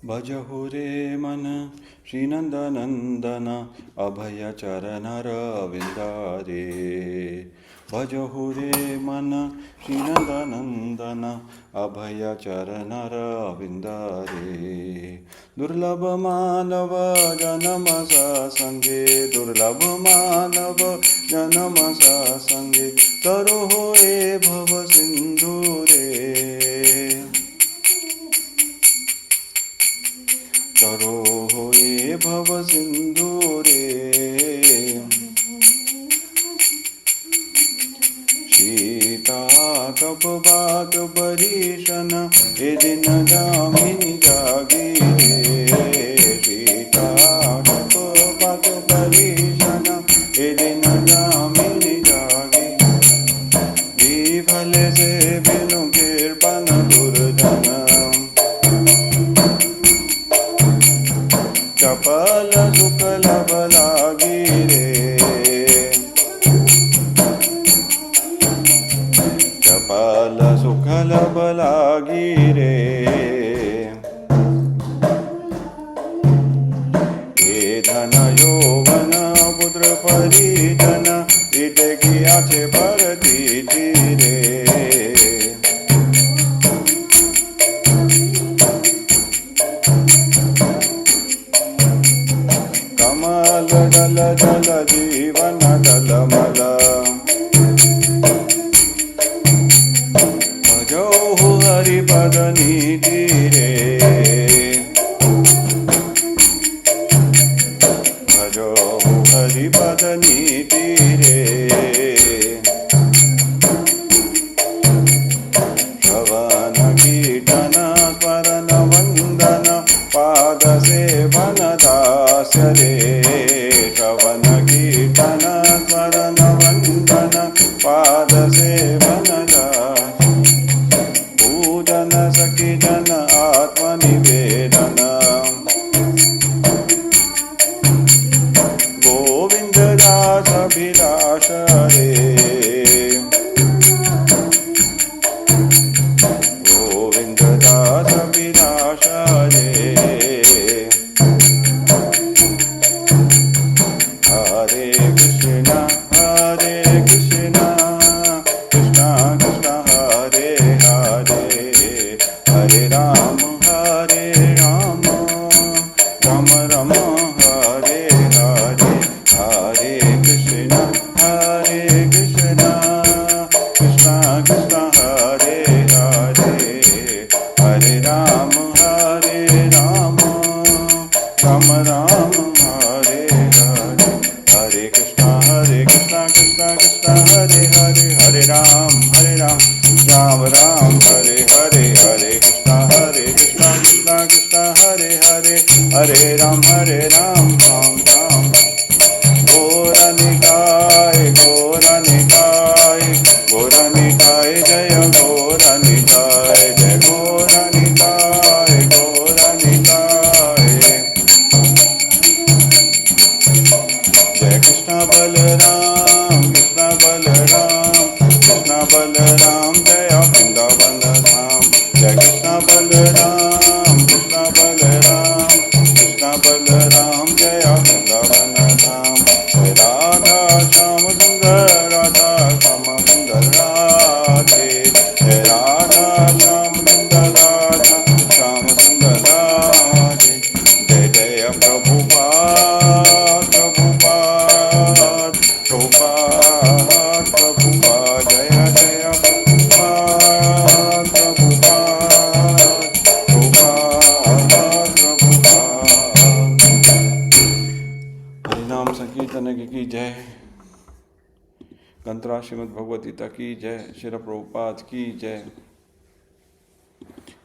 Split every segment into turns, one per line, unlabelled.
भजहु रे मन श्रीनंदनंदन अभय चरणरविंदारे। भजहु रे मन श्रीनंदनंदन अभय चरणरविंदारे। दुर्लभ मानव जन्म सत्संगे, दुर्लभ मानव जन्म सत्संगे, तरो होए भव सिंधु रे। तरो होए भव सिंधु रे। सीता तप बात बरीशन ए दिन जामिनी जागी रे। सीता तप बात बरीशन ए दिन जामिनी जागी। विफल से बिनु कृपन दुर्जन, चपल सुकल बलागी रे। चपल सुकल बलागी रे। हे धन यौवन पुत्र परिजन, इटे किया छे परती रे। कमल जल जल जीवन जलमल, भजहु हरिपद नीति रे। भजहु हरिपद नीति रे। श्रवण कीर्तन स्मरण वंदन, पाद सेवन दास्य रे। श्रवण कीर्तन स्मरण वंदन, पाद सेवन दास्य। पूजन सखी जन आत्मनिवेदन, गोविंद दास अभिलाष रे। गोविंद दास अभिलाष रे। हरे कृष्णा कृष्णा कृष्णा हरे हरे, हरे राम राम राम हरे हरे। हरे कृष्णा कृष्णा कृष्णा हरे हरे, हरे राम राम राम हरे हरे। हरे कृष्णा कृष्णा कृष्णा हरे हरे, हरे राम राम राम हरे हरे। हरे कृष्णा कृष्णा कृष्णा हरे हरे, हरे राम राम राम। गौरनिताय गौरनिताय गौरनिताय जय गौरनिताय, जय गौरनिताय गौरनिताय। जय कृष्ण बलराम जय वृंदावन धाम। जय कृष्ण बलराम जय वृंदावन धाम। जय राधा श्याम सुंदर राधे, जय राधा श्याम सुंदर राधे। जय जय प्रभुपाद प्रभुपाद, जय जय प्रभुपाद हरिनाम संकीर्तन की जय। कंतरा श्रीमद् भगवद गीता की जय। श्रील प्रभुपाद की जय।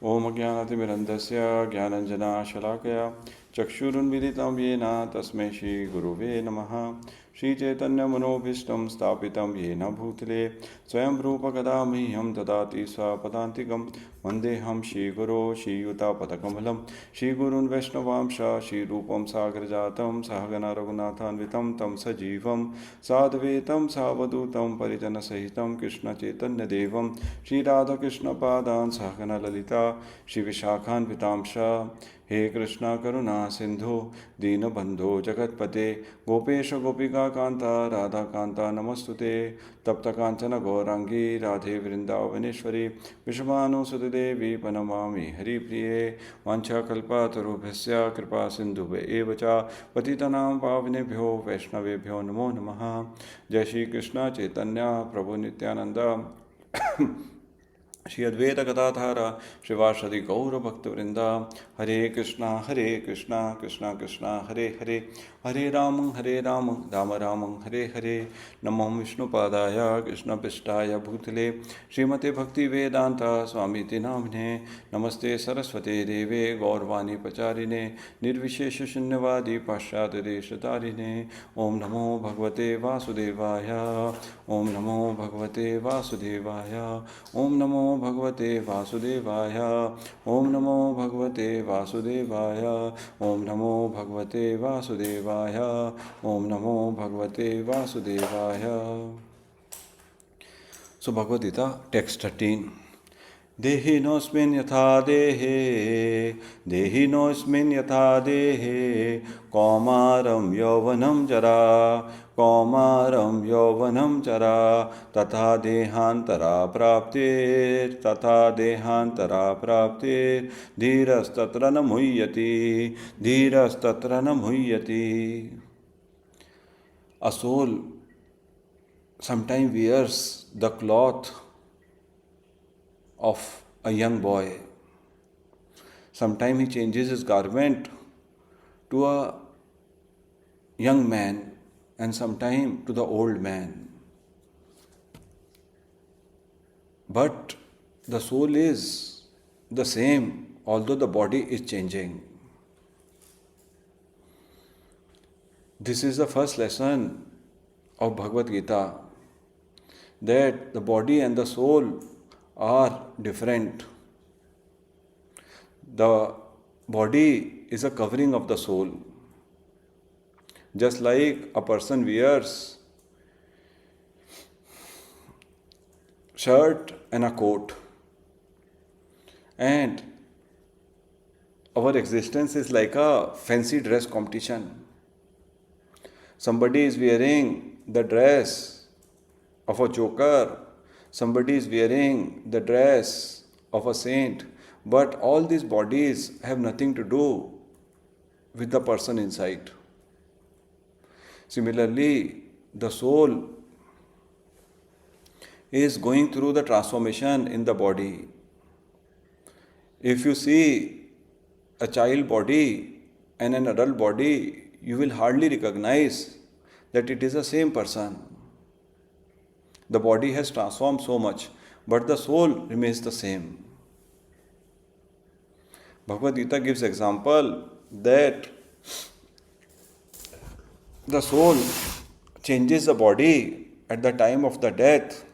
ओम ज्ञानातिमिरन्धस्य ज्ञानञ्जनाशलाकया चक्षुरुन्मिलितं येन तस्मै श्रीगुरुवे नमः। श्रीचैतन्यमनोभीष्टं स्थापितं येन भूतले स्वयं रूपकदा मह्यं ददाति स्वपदान्तिकं। वन्देऽहं श्रीगुरो श्रीयुतापदकमलं श्रीगुरून् वैष्णवांश श्रीरूपं सागरजातं सहगण रघुनाथान्वितं तं सजीवं साद्वैतं सावधूतं परिजनसहितं कृष्णचैतन्यदेवं श्रीराधाकृष्णपादान् सहगण ललिता श्रीविशाखान्वितांश। हे कृष्णा करुणा सिंधु दीनबंधो जगत्पते गोपेश गोपिका कांता राधा कांता नमस्तुते। तप्त कांचन गौरांगी राधे वृंदावनेश्वरी विश्वानुसुते देवी प्रणमामि हरिप्रिये। वाञ्छाकल्पतरुभ्यश्च कृपा सिन्धुभ्य एव च पतितानां पावनेभ्यो वैष्णवेभ्यो नमो नमः। जय श्री कृष्ण चैतन्य प्रभु नित्यानंद श्री अद्वैत गदाधर श्रीवासदि गौर भक्तवृंदा। हरे कृष्णा कृष्णा कृष्णा हरे हरे हरे राम राम राम हरे हरे। नमो विष्णुपादाय कृष्णपृष्ठाय भूतले श्रीमते भक्ति वेदांत स्वामीति नामिने। नमस्ते सरस्वते देवे गौरवाणी प्रचारिणे निर्विशेष शून्यवादी पाश्चात्य देशतारिणे। ओम नमो भगवते वासुदेवाय ओम नमो भगवते वासुदेवाय ओम नमो भगवते वासुदेवाय ओम नमो भगवते वासुदेवाय ओम नमो भगवते वासुदेवाय ओम नमो भगवते वासुदेवाय। So Bhagavad Gita, text 13. देहिनोऽस्मिन् यथा देहे देहिनोऽस्मिन् यथा देहे कौमारं यौवनं जरा कौमारं यौवनं जरा तथा देहान्तरा प्राप्तिर् धीरस्तत्र न मुह्यति। A soul sometimes wears the cloth of a young boy. Sometimes he changes his garment to a young man and sometimes to the old man. But the soul is the same, although the body is changing. This is the first lesson of Bhagavad Gita, that the body and the soul are different. The body is a covering of the soul. Just like a person wears shirt and a coat, and our existence is like a fancy dress competition. Somebody is wearing the dress of a joker, somebody is wearing the dress of a saint, but all these bodies have nothing to do with the person inside. Similarly, the soul is going through the transformation in the body. If you see a child body and an adult body, you will hardly recognize that it is the same person. The body has transformed so much, but the soul remains the same. Bhagavad Gita gives example that the soul changes the body at the time of the death.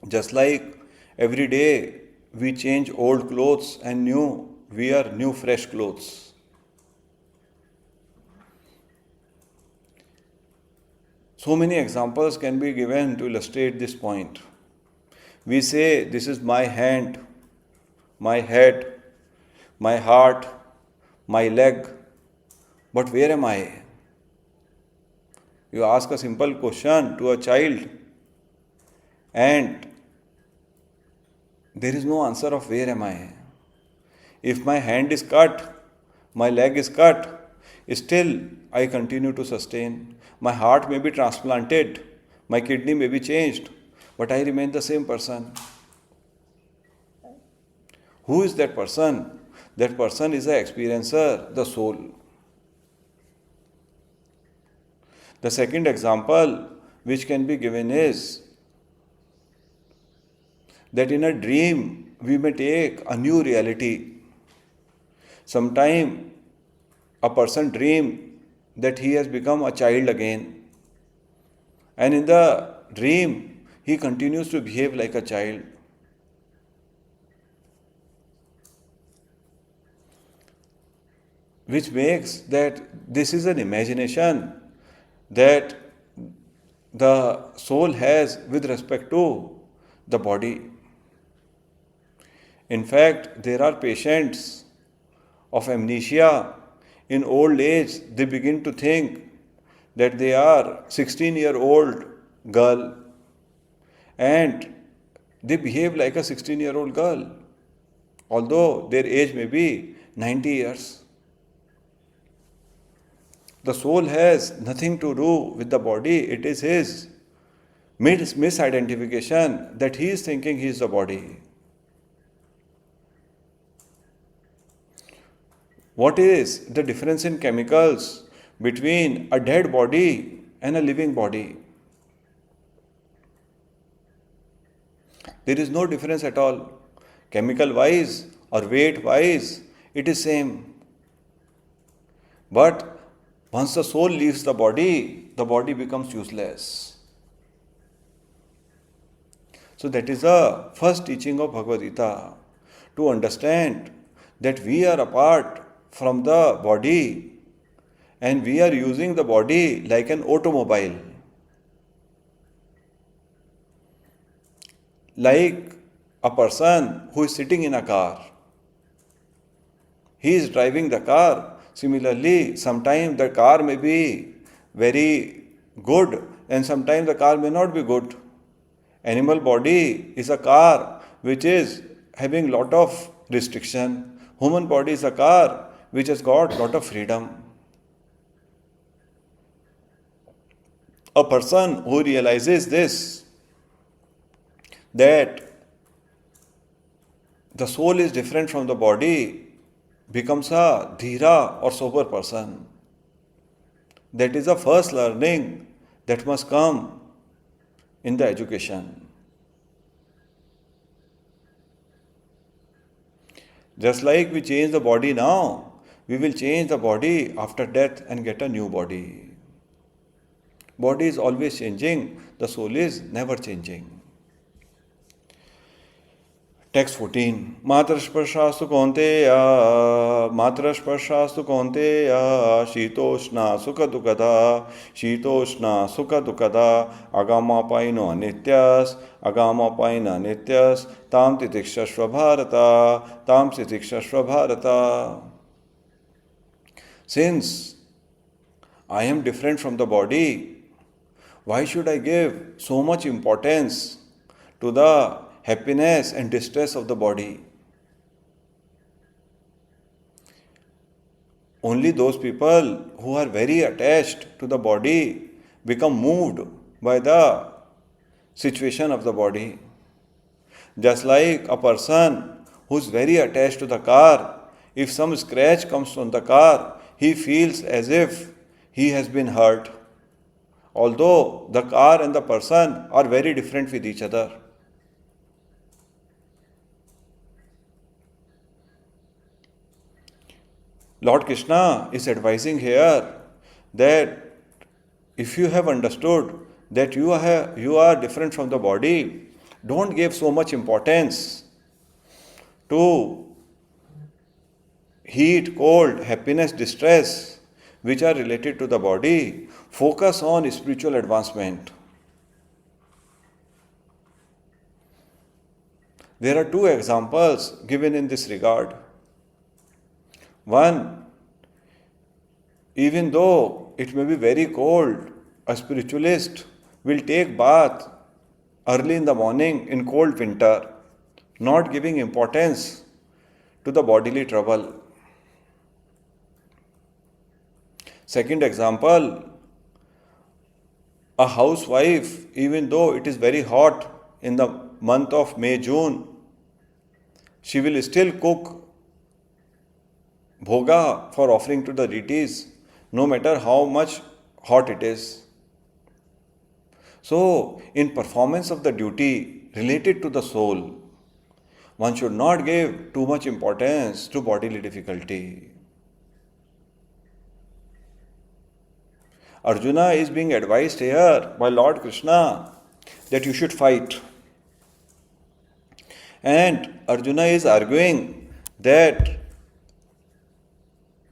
Just like every day we change old clothes and wear new fresh clothes. So many examples can be given to illustrate this point. We say, this is my hand, my head, my heart, my leg, but where am I? You ask a simple question to a child and there is no answer of where am I. If my hand is cut, my leg is cut, still I continue to sustain. My heart may be transplanted, my kidney may be changed, but I remain the same person. Who is that person? That person is the experiencer, the soul. The second example which can be given is that in a dream we may take a new reality. Sometime A person dream that he has become a child again. And in the dream, he continues to behave like a child. Which makes that this is an imagination that the soul has with respect to the body. In fact, there are patients of amnesia. In old age, they begin to think that they are 16-year-old girl and they behave like a 16-year-old girl, although their age may be 90 years. The soul has nothing to do with the body. It is his misidentification that he is thinking he is the body. What is the difference in chemicals between a dead body and a living body? There is no difference at all. Chemical wise or weight wise, it is same. But once the soul leaves the body becomes useless. So that is the first teaching of Bhagavad Gita, to understand that we are apart from the body and we are using the body like an automobile. Like a person who is sitting in a car. He is driving the car. Similarly, sometimes the car may be very good and sometimes the car may not be good. Animal body is a car which is having lot of restriction. Human body is a car which has got lot of freedom. A person who realizes this, that the soul is different from the body, becomes a dhira or sober person. That is the first learning that must come in the education. Just like we change the body now, we will change the body after death and get a new body. Body is always changing, the soul is never changing. Text 14. Matrasparshastu kaunteya, matrasparshastu kaunteya, shitoshna sukha dukada, shitoshna sukha dukada, agamapaino anityas, agamapaina nityas, tam titikshashva bharata, tam titikshashva bharata. Since I am different from the body, why should I give so much importance to the happiness and distress of the body? Only those people who are very attached to the body become moved by the situation of the body. Just like a person who is very attached to the car, if some scratch comes on the car, he feels as if he has been hurt, although the car and the person are very different with each other. Lord Krishna is advising here that if you have understood that you are different from the body, don't give so much importance to heat, cold, happiness, distress, which are related to the body. Focus on spiritual advancement. There are two examples given in this regard. One, even though it may be very cold, a spiritualist will take bath early in the morning in cold winter, not giving importance to the bodily trouble. Second example, a housewife, even though it is very hot in the month of May, June, she will still cook bhoga for offering to the deities, no matter how much hot it is. So, in performance of the duty related to the soul, one should not give too much importance to bodily difficulty. Arjuna is being advised here by Lord Krishna that you should fight. And Arjuna is arguing that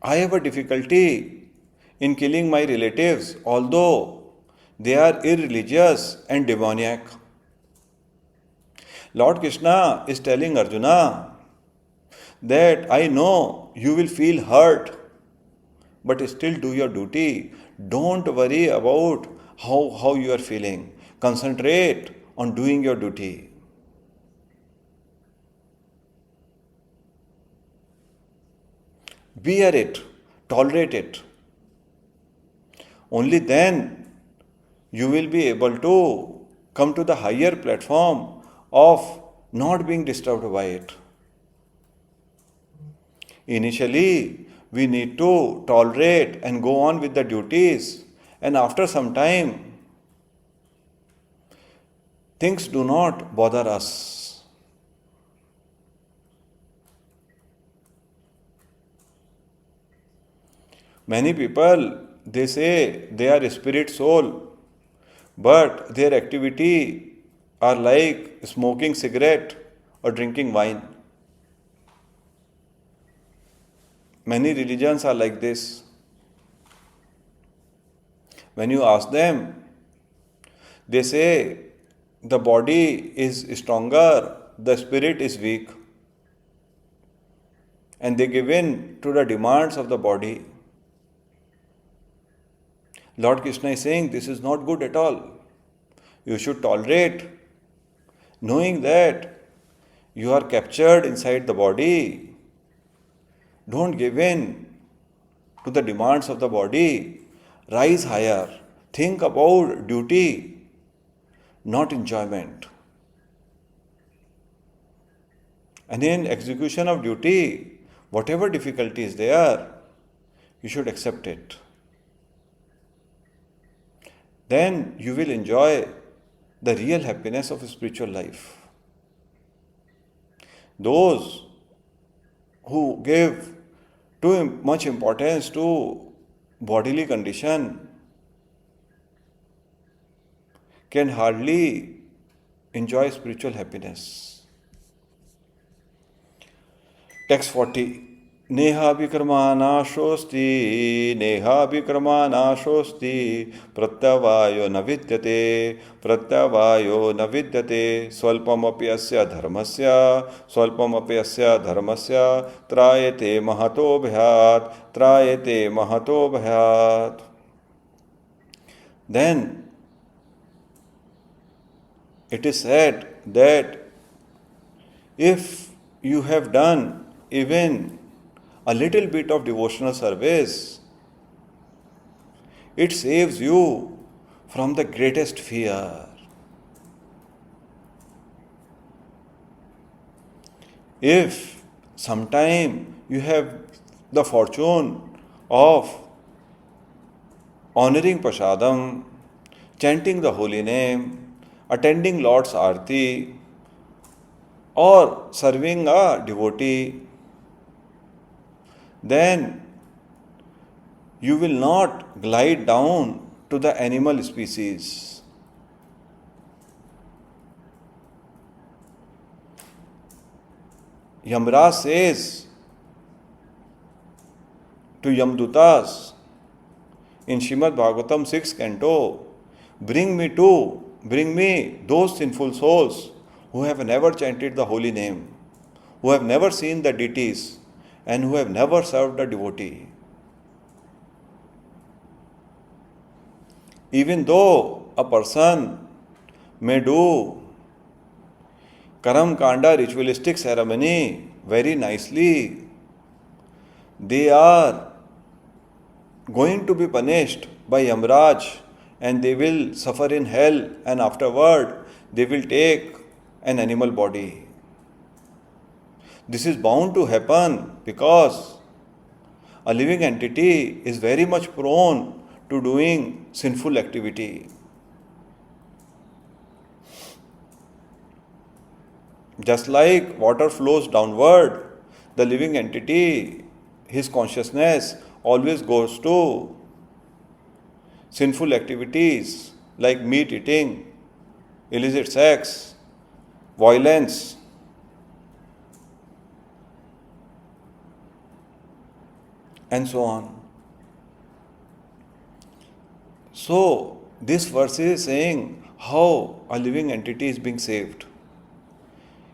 I have a difficulty in killing my relatives, although they are irreligious and demoniac. Lord Krishna is telling Arjuna that I know you will feel hurt, but still do your duty. Don't worry about how you are feeling. Concentrate on doing your duty. Bear it, tolerate it. Only then you will be able to come to the higher platform of not being disturbed by it. Initially, we need to tolerate and go on with the duties, and after some time, things do not bother us. Many people, they say they are spirit soul, but their activity are like smoking cigarette or drinking wine. Many religions are like this. When you ask them, they say the body is stronger, the spirit is weak. And they give in to the demands of the body. Lord Krishna is saying this is not good at all. You should tolerate, knowing that you are captured inside the body. Don't give in to the demands of the body. Rise higher. Think about duty, not enjoyment. And in execution of duty, whatever difficulty is there, you should accept it. Then you will enjoy the real happiness of spiritual life. Those who give too much importance to bodily condition can hardly enjoy spiritual happiness. Text 40. Neha vikramanashosti, neha vikramanashosti, pratyavayo navidyate, pratyavayo navidyate, swalpamapi asya dharmasya, swalpamapi asya dharmasya, trayate mahato bhyat, trayate mahato bhyat. Then it is said that if you have done even a little bit of devotional service, it saves you from the greatest fear. If sometime you have the fortune of honoring prasadam, chanting the holy name, attending Lord's Aarti, or serving a devotee, then you will not glide down to the animal species. Yamraj says to Yamdutas in Srimad Bhagavatam 6th canto, bring me those sinful souls who have never chanted the holy name, who have never seen the deities, and who have never served a devotee. Even though a person may do Karam Kanda ritualistic ceremony very nicely, they are going to be punished by Yamraj and they will suffer in hell, and afterward they will take an animal body. This is bound to happen because a living entity is very much prone to doing sinful activity. Just like water flows downward, the living entity, his consciousness always goes to sinful activities like meat eating, illicit sex, violence. And so on. So, this verse is saying how a living entity is being saved.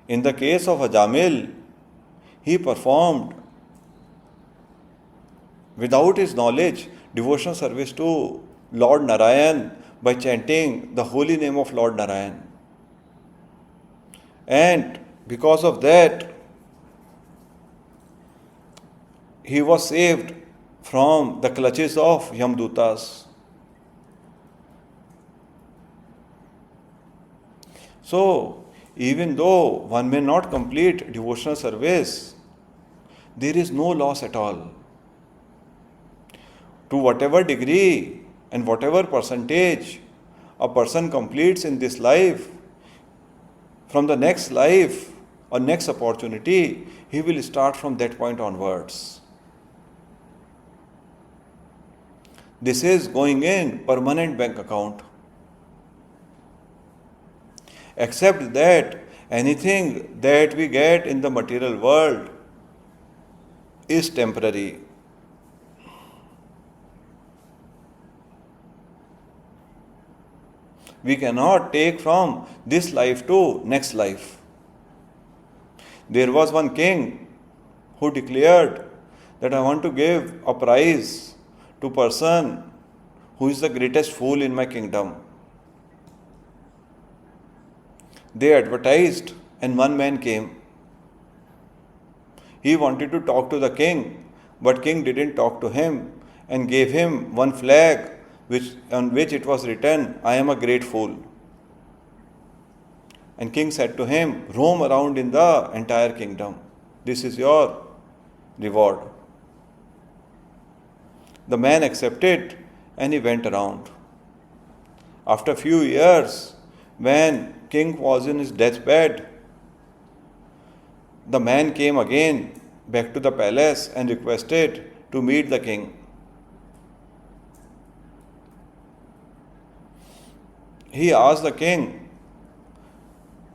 In the case of Ajamil, he performed without his knowledge devotional service to Lord Narayan by chanting the holy name of Lord Narayan. And because of that, he was saved from the clutches of Yamdutas. So, even though one may not complete devotional service, there is no loss at all. To whatever degree and whatever percentage a person completes in this life, from the next life or next opportunity, he will start from that point onwards. This is going in permanent bank account. Except that anything that we get in the material world is temporary. We cannot take from this life to next life. There was one king who declared that I want to give a prize to person who is the greatest fool in my kingdom. They advertised and one man came. He wanted to talk to the king, but king didn't talk to him and gave him one flag on which it was written, I am a great fool. And king said to him, roam around in the entire kingdom. This is your reward. The man accepted and he went around. After a few years, when king was in his deathbed, the man came again back to the palace and requested to meet the king. He asked the king,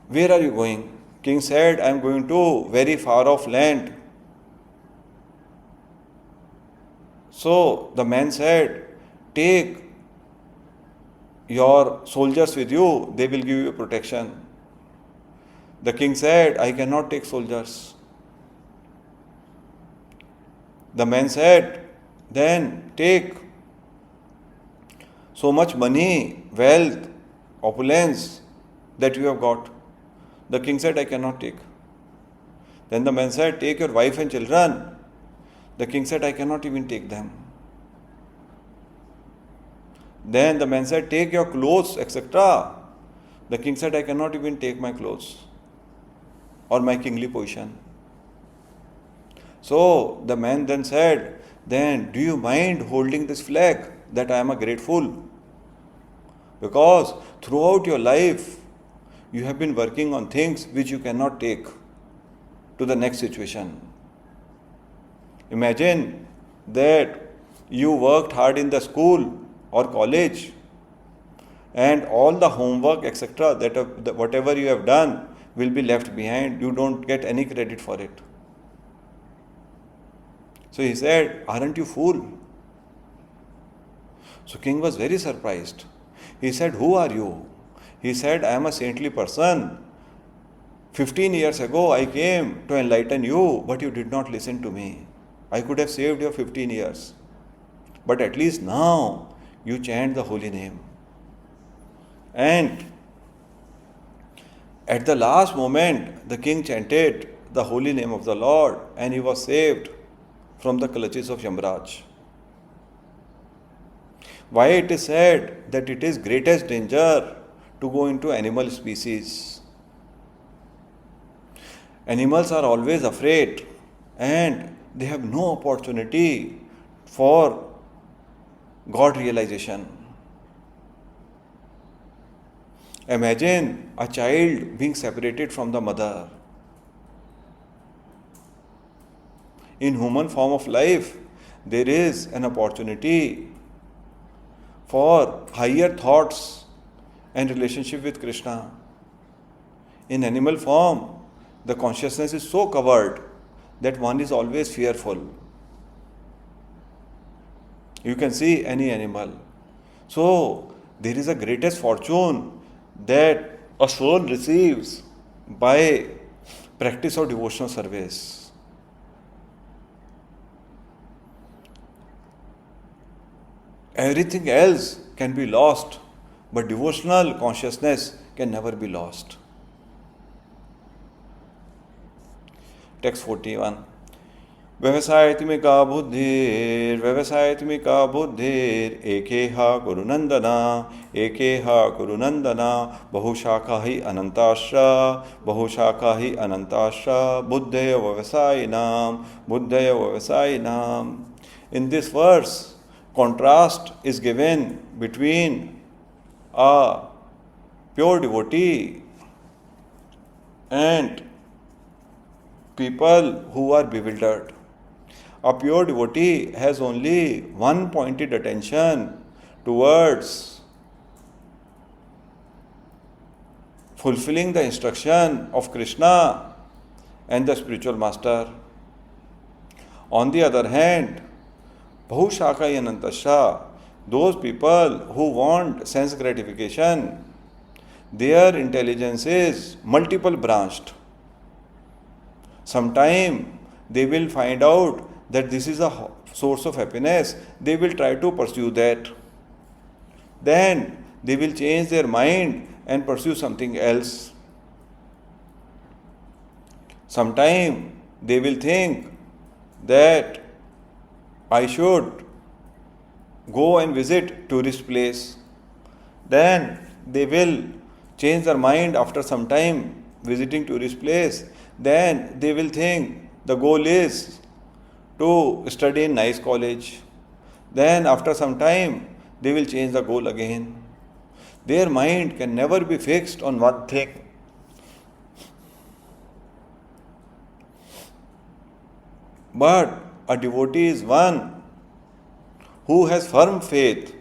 where are you going? King said, I am going to very far off land. So the man said, take your soldiers with you, they will give you protection. The king said, I cannot take soldiers. The man said, then take so much money, wealth, opulence that you have got. The king said, I cannot take. Then the man said, take your wife and children. The king said, I cannot even take them. Then the man said, take your clothes, etc. The king said, I cannot even take my clothes or my kingly position. So the man then said, then do you mind holding this flag that I am a great fool? Because throughout your life, you have been working on things which you cannot take to the next situation. Imagine that you worked hard in the school or college and all the homework, etc., that whatever you have done will be left behind. You don't get any credit for it. So he said, aren't you fool? So king was very surprised. He said, who are you? He said, I am a saintly person. 15 years ago I came to enlighten you, but you did not listen to me. I could have saved your 15 years. But at least now you chant the holy name. And at the last moment, the king chanted the holy name of the Lord and he was saved from the clutches of Yamraj. Why it is said that it is greatest danger to go into animal species. Animals are always afraid and they have no opportunity for God realization. Imagine a child being separated from the mother. In human form of life, there is an opportunity for higher thoughts and relationship with Krishna. In animal form, the consciousness is so covered that one is always fearful. You can see any animal. So, there is a greatest fortune that a soul receives by practice of devotional service. Everything else can be lost, but devotional consciousness can never be lost. Text 41. व्यवसायत्मिका बुद्धिर एकेहा कुरुनंदना बहुशाखा he अनंताश्च बुद्धय व्यवसायिनाम. In this verse, contrast is given between a pure devotee and people who are bewildered. A pure devotee has only one pointed attention towards fulfilling the instruction of Krishna and the spiritual master. On the other hand, Bahushakai Anantasha, those people who want sense gratification, their intelligence is multiple branched. Sometime they will find out that this is a source of happiness, they will try to pursue that. Then they will change their mind and pursue something else. Sometime they will think that I should go and visit tourist place. Then they will change their mind after some time visiting tourist place. Then they will think the goal is to study in nice college. Then after some time they will change the goal again. Their mind can never be fixed on one thing. But a devotee is one who has firm faith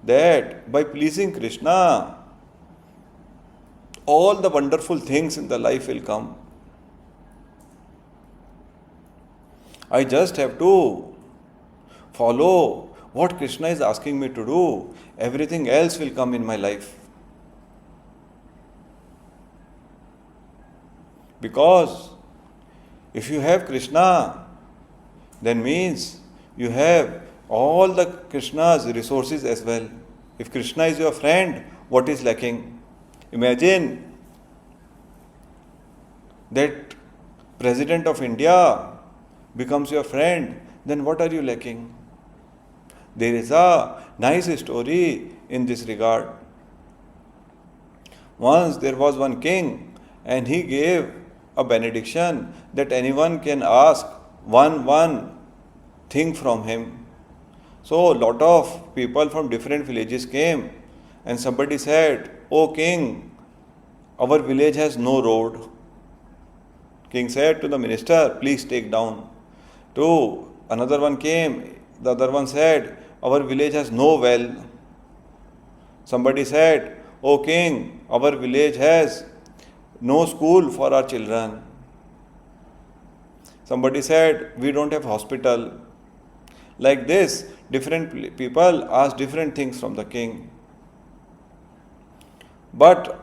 that by pleasing Krishna, all the wonderful things in the life will come. I just have to follow what Krishna is asking me to do. Everything else will come in my life. Because if you have Krishna, then means you have all the Krishna's resources as well. If Krishna is your friend, what is lacking? Imagine that President of India becomes your friend, then what are you lacking? There is a nice story in this regard. Once there was one king and he gave a benediction that anyone can ask one thing from him. So a lot of people from different villages came and somebody said, "O king, our village has no road." King said to the minister, "Please take down." To another one came, the other one said, "Our village has no well." Somebody said, "O king, our village has no school for our children." Somebody said, "We don't have hospital." Like this, different people asked different things from the king. But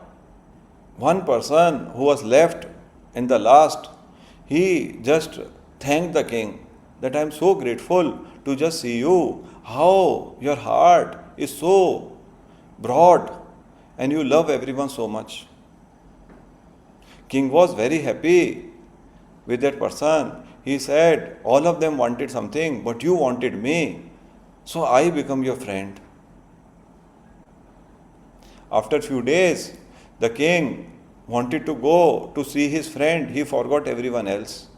one person who was left in the last, he just thanked the king that I am so grateful to just see you, how your heart is so broad and you love everyone so much. King was very happy with that person. He said, all of them wanted something, but you wanted me, so I become your friend. After a few days, the king wanted to go to see his friend. He forgot everyone else.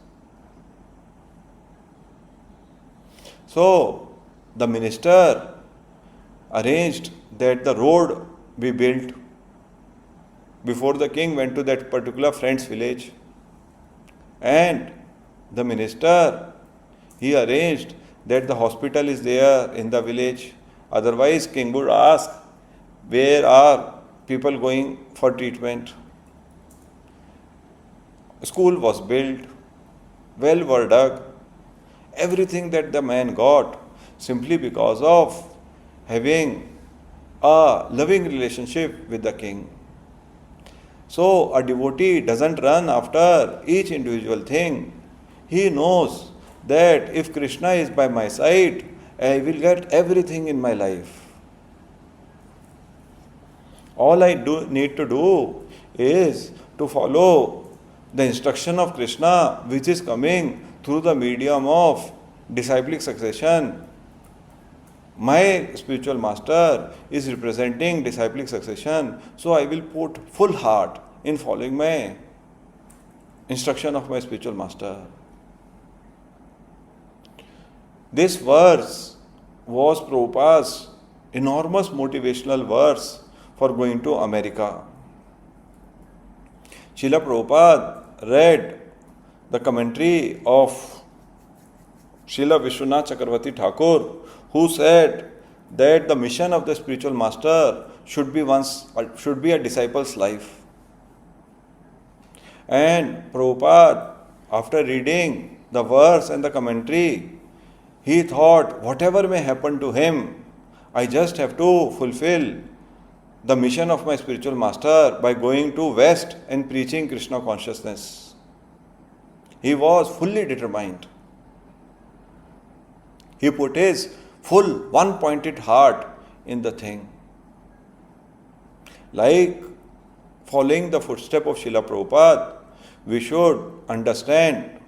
So, the minister arranged that the road be built before the king went to that particular friend's village. And the minister, he arranged that the hospital is there in the village. Otherwise, king would ask, where are people going for treatment? School was built, well were dug, everything that the man got simply because of having a loving relationship with the king. So a devotee doesn't run after each individual thing. He knows that if Krishna is by my side, I will get everything in my life. All I need to do is to follow the instruction of Krishna, which is coming through the medium of disciplic succession. My spiritual master is representing disciplic succession, so I will put full heart in following my instruction of my spiritual master. This verse was Prabhupada's enormous motivational verse for going to America. Srila Prabhupada read the commentary of Srila Vishwanath Chakravarti Thakur, who said that the mission of the spiritual master should be a disciple's life. And Prabhupada, after reading the verse and the commentary, he thought, whatever may happen to him, I just have to fulfill the mission of my spiritual master by going to West and preaching Krishna consciousness. He was fully determined. He put his full one-pointed heart in the thing. Like following the footstep of Srila Prabhupada, we should understand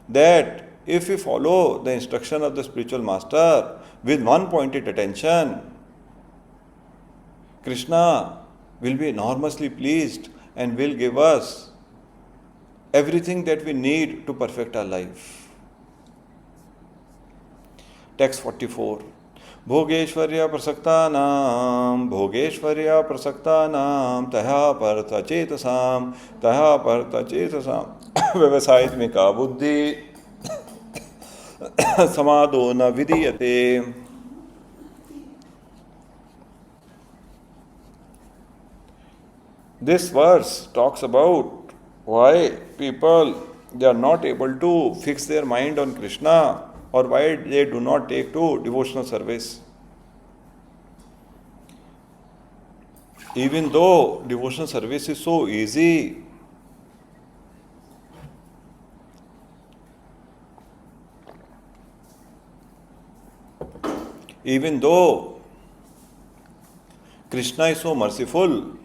that if we follow the instruction of the spiritual master with one-pointed attention, Krishna will be enormously pleased and will give us everything that we need to perfect our life. Text 44. Bhogeshwarya prasaktanam taya parta chetasam vyavasayatmika buddhi samado na vidiyate. This verse talks about why people, they are not able to fix their mind on Krishna, or why they do not take to devotional service. Even though devotional service is so easy, even though Krishna is so merciful,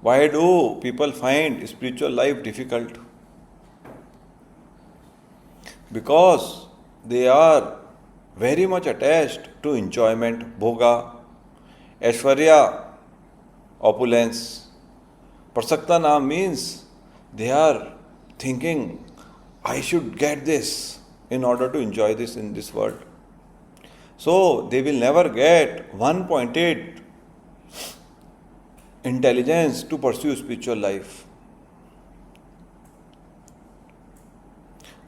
why do people find spiritual life difficult? Because they are very much attached to enjoyment, bhoga, aishwarya, opulence. Prasaktanam means they are thinking, I should get this in order to enjoy this in this world. So they will never get one-pointed intelligence to pursue spiritual life.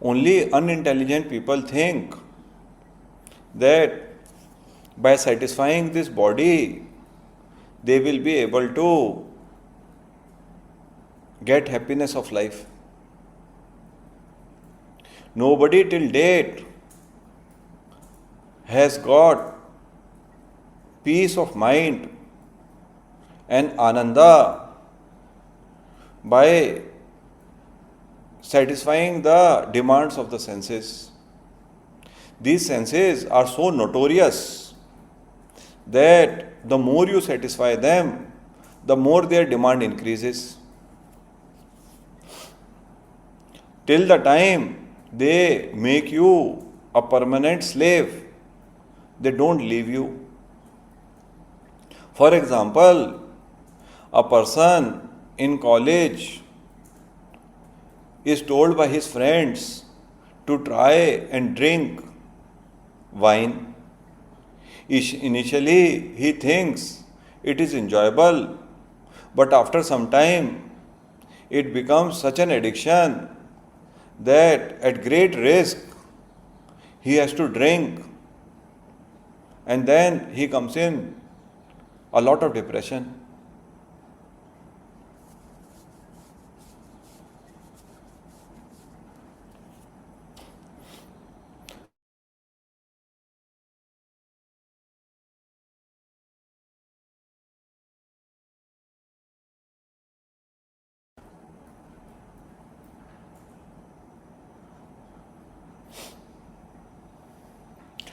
Only unintelligent people think that by satisfying this body, they will be able to get happiness of life. Nobody till date has got peace of mind and ananda by satisfying the demands of the senses. These senses are so notorious that the more you satisfy them, the more their demand increases. Till the time they make you a permanent slave, they don't leave you. For example, a person in college is told by his friends to try and drink wine. Initially, he thinks it is enjoyable, but after some time, it becomes such an addiction that at great risk, he has to drink and then he comes in a lot of depression.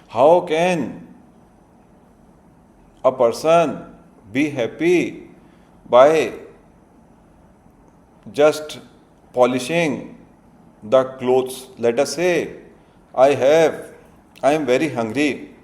How can a person be happy by just polishing the clothes? Let us say, I am very hungry